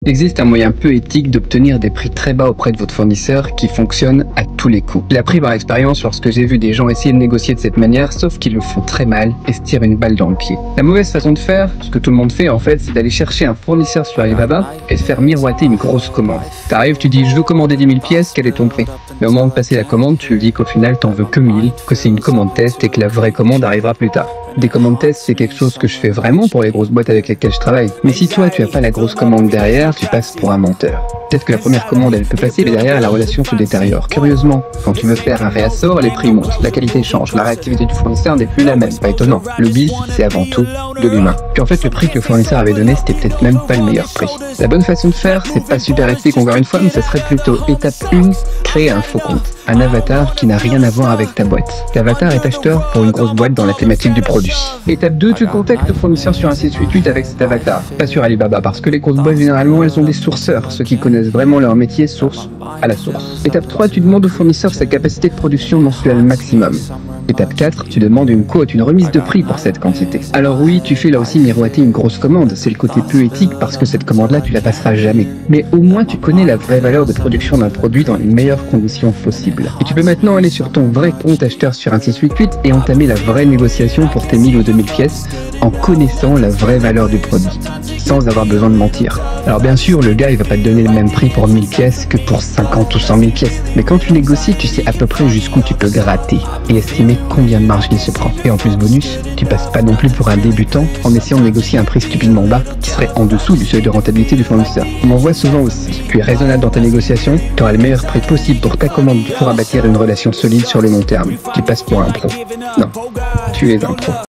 Il existe un moyen peu éthique d'obtenir des prix très bas auprès de votre fournisseur qui fonctionne à tous les coups. Je l'ai appris par expérience lorsque j'ai vu des gens essayer de négocier de cette manière, sauf qu'ils le font très mal et se tirent une balle dans le pied. La mauvaise façon de faire, ce que tout le monde fait en fait, c'est d'aller chercher un fournisseur sur Alibaba et de faire miroiter une grosse commande. T'arrives, tu dis je veux commander 10 000 pièces, quel est ton prix? Mais au moment de passer la commande, tu lui dis qu'au final t'en veux que 1000, que c'est une commande test et que la vraie commande arrivera plus tard. Des commandes test, c'est quelque chose que je fais vraiment pour les grosses boîtes avec lesquelles je travaille. Mais si toi, tu as pas la grosse commande derrière, tu passes pour un menteur. Peut-être que la première commande, elle peut passer, mais derrière, la relation se détériore. Curieusement, quand tu veux faire un réassort, les prix montent, la qualité change, la réactivité du fournisseur n'est plus la même. Pas étonnant. Le biz, c'est avant tout de l'humain. Puis en fait, le prix que le fournisseur avait donné, c'était peut-être même pas le meilleur prix. La bonne façon de faire, c'est pas super éthique encore une fois, mais ça serait plutôt étape 1, créer un faux compte. Un avatar qui n'a rien à voir avec ta boîte. L'avatar est acheteur pour une grosse boîte dans la thématique du produit. Étape 2, tu contactes le fournisseur sur un site 88 avec cet avatar. Pas sur Alibaba, parce que les grosses boîtes, généralement, elles ont des sourceurs. Ceux qui connaissent vraiment leur métier source à la source. Étape 3, tu demandes au fournisseur sa capacité de production mensuelle maximum. Étape 4, tu demandes une quote, une remise de prix pour cette quantité. Alors oui, tu fais là aussi miroiter une grosse commande, c'est le côté peu éthique parce que cette commande-là, tu la passeras jamais. Mais au moins, tu connais la vraie valeur de production d'un produit dans les meilleures conditions possibles. Et tu peux maintenant aller sur ton vrai compte acheteur sur un 688 et entamer la vraie négociation pour tes 1000 ou 2000 pièces en connaissant la vraie valeur du produit, sans avoir besoin de mentir. Alors bien sûr, le gars, il va pas te donner le même prix pour 1000 pièces que pour 50 ou 100 000 pièces. Mais quand tu négocies, tu sais à peu près jusqu'où tu peux gratter et estimer combien de marge il se prend. Et en plus bonus, tu passes pas non plus pour un débutant en essayant de négocier un prix stupidement bas qui serait en dessous du seuil de rentabilité du fournisseur. On en voit souvent aussi. Tu es raisonnable dans ta négociation, tu auras le meilleur prix possible pour ta commande, tu pourras bâtir une relation solide sur le long terme. Tu passes pour un pro. Non, tu es un pro.